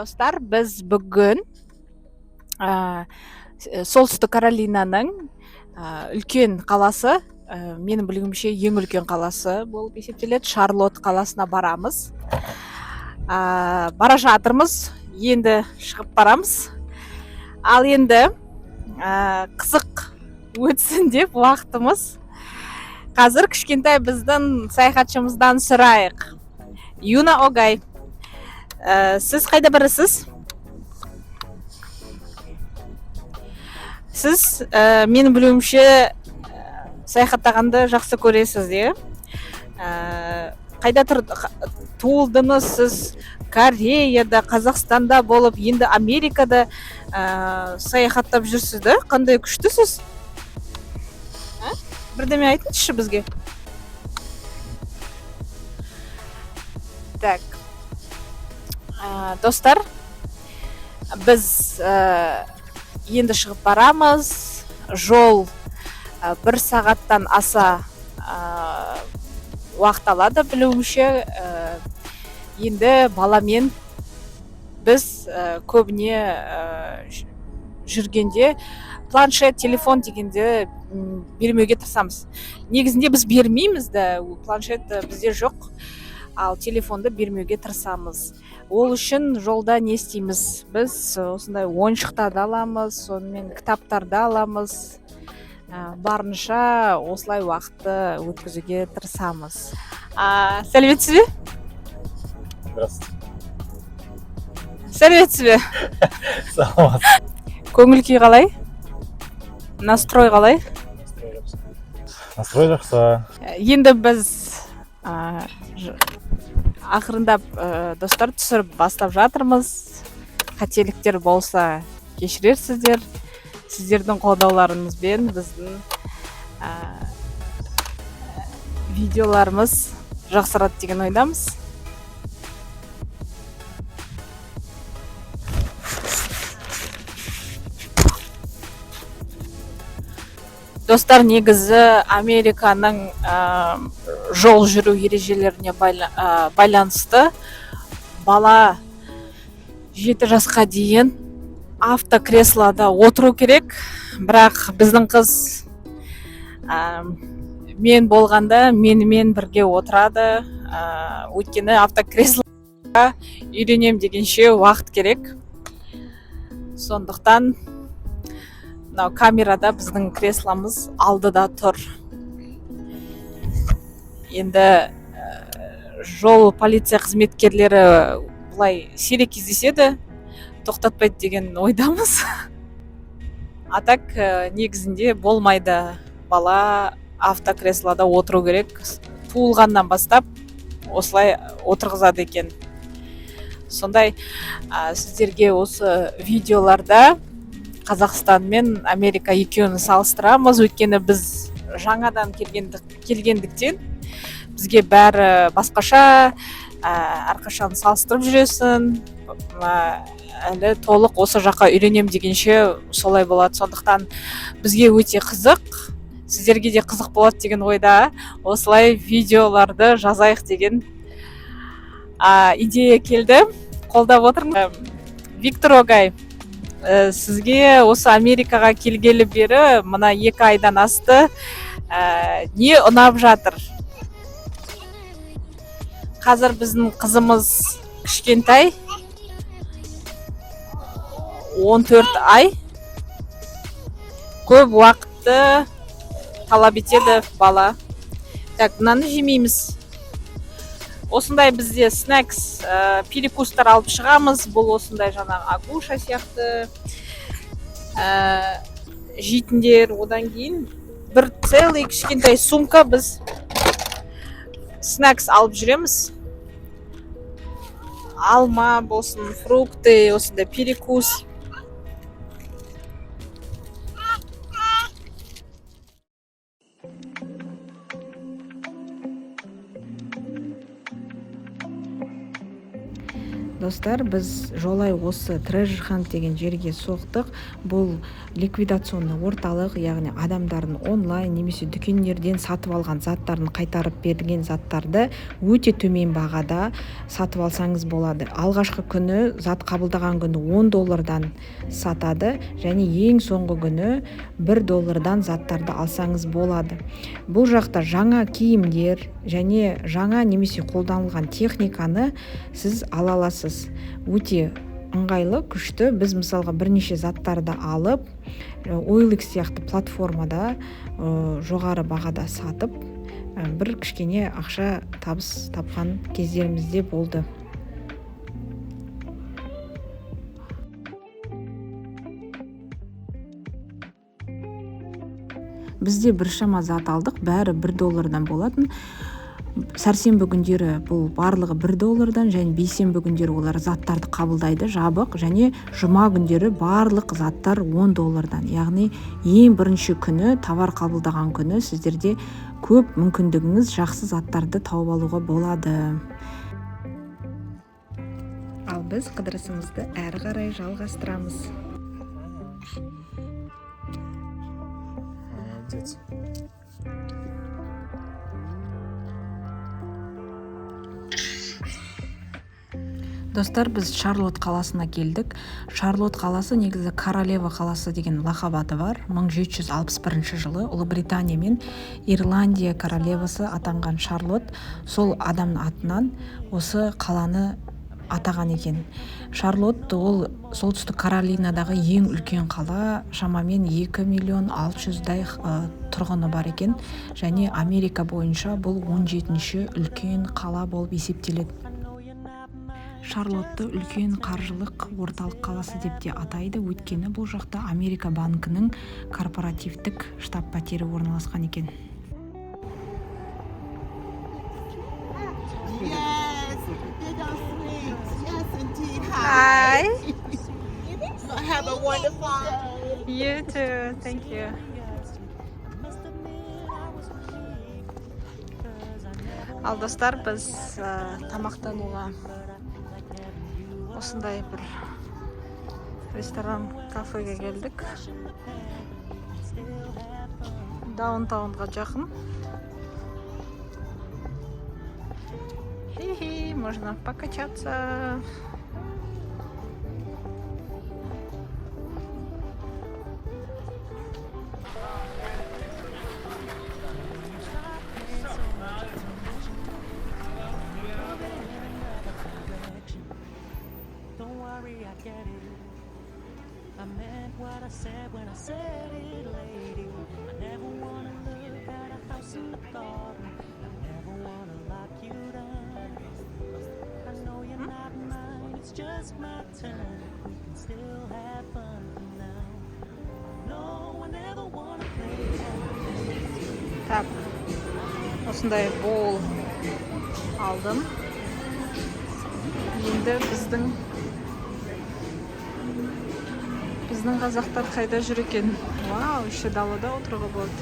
достар, біз бүгін солтүстік Каролинаның үлкен қаласы, менің білуімше ең үлкен қаласы болып есептеледі, Шарлотт қаласына барамыз. Бара жатырмыз, енді шығып барамыз. Ал енді қызық өтсін деп уақытымыз. Қазір кішкентай біздің саяхатшымыздан сұрайық. Юна Огай, сіз қайда барасыз? Сіз менің білуімше саяхаттағанды жақсы көресіз, де? Қайда туылдыңыз? Сіз Кореяда, Қазақстанда болып, енді Америкада саяхаттап жүрсіз, де? Қандай күштісіз? Бірдеме айтыңызшы бізге. Так, достар, біз енді шығып барамыз. Жол 1 сағаттан аса уақыт алады білуімше. Енді баламен біз көбіне жүргенде планшет, телефон дегенде бермеуге тырысамыз. Негізінде біз бермейміз, планшет бізде жоқ, ал телефонды бермеуге тырысамыз. Ол үшін жолда не істейміз? Біз осындай ойыншықтарды аламыз, сонымен кітаптарды аламыз. Барынша осылай уақытты өткізуге тырысамыз. Сәлеметсіз бе? Здравствуйте. Сәлеметсіз бе? Саламатсыз. Көңіл күй қалай? Настрой қалай? Настрой жақсы. Енді біз ақырындап достар түсіріп бастап жатырмыз. Қателіктер болса кешірерсіздер. Сіздердің қолдауларыңызбен біздің видеоларымыз жақсарады деген ойдамыз. Достар, негізі Американың жол жүру ережелеріне байланысты бала 7 жасқа дейін автокреслода отыру керек. Бірақ біздің қыз мен болғанда менімен бірге отырады. Өйткені автокреслоға үйренем дегенше уақыт керек. Сондықтан камерада біздің кресломыз алдыда тұр. Енді жол полиция қызметкерлері бұлай сирек кездеседі, тоқтатпайды деген ойдамыз. А так негізінде болмайды. Бала автокреслода отыру керек. Туылғаннан бастап осылай отырғызады екен. Сондай сіздерге осы видеоларда Қазақстан мен Америка екеуін салыстырамыз. Өйткені біз жаңадан келгендіктен бізге бәрі басқаша, әрқашан салыстырып жүресің. Әлі толық осы жаққа үйренем дегенше солай болады. Сондықтан бізге өте қызық, сіздерге де қызық болады деген ойда осылай видеоларды жазайық деген идея келді. Қолдап отырмын. Виктор Огай, сізге осы Америкаға келгелі бері мына 2 айдан асты. Не ұнап жатыр? Қазір біздің қызымыз кішкентай, 14 ай. Көп уақытты талап етеді бала. Так, мынаны жемейміз. Осындай бізде снэкс, перекустар алып шығамыз. Бұл осындай жаңағы агуша сияқты жейтіндер. Одан кейін бір целый кішкентай сумка біз снэкс алып жүреміз. Алма болсын, фрукты, осындай перекус. Достар, біз жолай осы Treasure Hunt деген жерге соқтық. Бұл ликвидационный орталық, яғни адамдардың онлайн немесе дүкендерден сатып алған заттарын қайтарып берген заттарды өте төмен бағада сатып алсаңыз болады. Алғашқы күні, зат қабылдаған күні $10 сатады, және ең соңғы күні $1 заттарды алсаңыз болады. Бұл жақта жаңа киімдер және жаңа немесе қолданылған техниканы сіз ала аласыз. Өте ыңғайлы, күшті. Біз мысалға бірнеше заттарды алып, OLX сияқты платформада жоғары бағада сатып, бір кішкене ақша табыс тапқан кездерімізде болды. Бізде біршама зат алдық, бәрі $1 болатын. Сәрсенбі күндері бұл барлығы $1, және бейсенбі күндері олар заттарды қабылдайды, жабық, және жұма күндері барлық заттар $10. Яғни ең бірінші күні, товар қабылдаған күні сіздерде көп мүмкіндігіңіз жақсы заттарды тауып алуға болады. Ал біз қыдырысымызды әрі қарай жалғастырамыз. Молодец. Достар, біз Шарлотт қаласына келдік. Шарлотт қаласы негізі королева қаласы деген лақап аты бар. 1761 жылы Ұлыбритания мен Ирландия королевасы атанған Шарлотт сол адамның атынан осы қаланы атаған екен. Шарлотт ол солтүстік Каролинадағы ең үлкен қала, шамамен 2,600,000 тұрғыны бар екен, және Америка бойынша бұл 17-ші үлкен қала болып есептеледі. Шарлотты үлкен қаржылық орталық қаласы деп те атайды, өйткені бұл жақта Америка банкінің корпоративтік штаб-пәтері орналасқан екен. Hi. Have a wonderful day. You too. Thank you. Ал достар, біз тамақтануға осындай бір ресторан, кафеге келдік. Даунтаунға жақын. Хи-хи, можно покачаться. I meant what I said when I said it, lady. I never wanna look at a house in the garden. I never wanna lock you down. I know you're not mine, it's just my turn. We can still have fun now. No, I never wanna play. Так, осындай бол алдым. Енді біздің қазақтар қайда жүр екен? Вау, іші далада отыруға болады.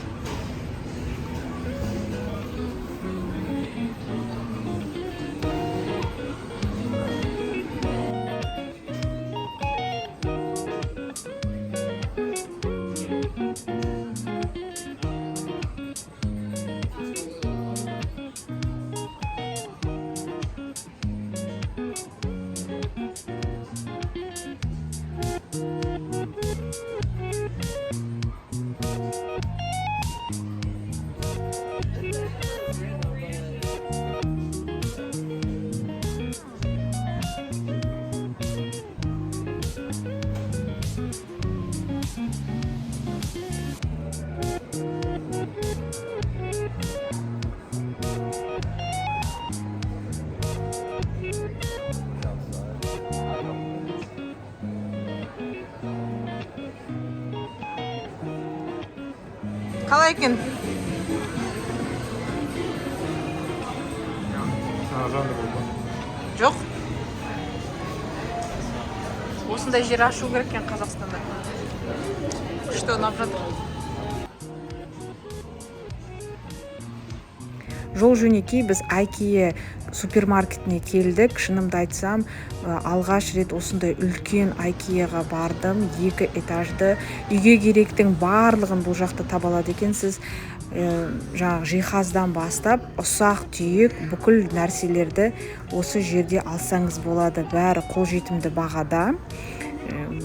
Қалай екен? Жанды болды. Жоқ. Осындай жер ашу керек екен Қазақстанда. Күшті ұнап жатыр. жол жөнекей біз IKEA супермаркетіне келдік. Шынымды айтсам, алғаш рет осындай үлкен IKEA-ға бардым. 2 этажды үйге керектің барлығын бұл жақта таба алады екенсіз. Жаңағы жиһаздан бастап ұсақ түйек бүкіл нәрселерді осы жерде алсаңыз болады. Бәрі қолжетімді бағада.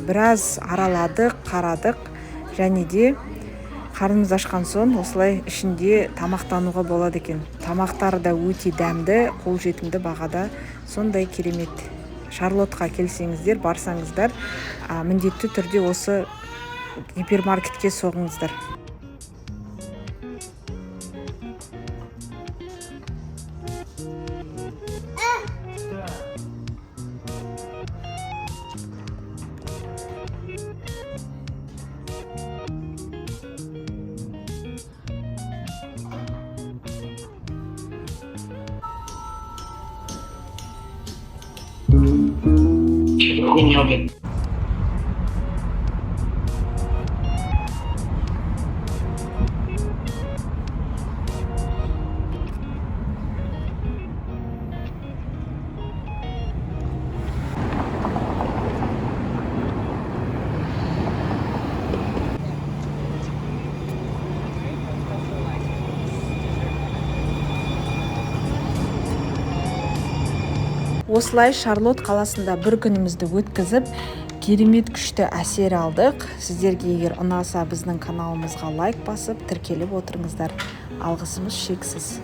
Біраз араладық, қарадық, және де қарнымыз ашқан соң осылай ішінде тамақтануға болады екен. Тамақтары да өте дәмді, қолжетімді бағада, сондай керемет. Шарлотқа келсеңіздер, барсаңыздар, міндетті түрде осы гипермаркетке соғыңыздар. Осылай Шарлот қаласында бір күнімізді өткізіп, керемет күшті әсер алдық. Сіздерге егер ұнаса біздің каналымызға лайк басып, тіркеліп отырыңыздар. Алғысымыз шексіз.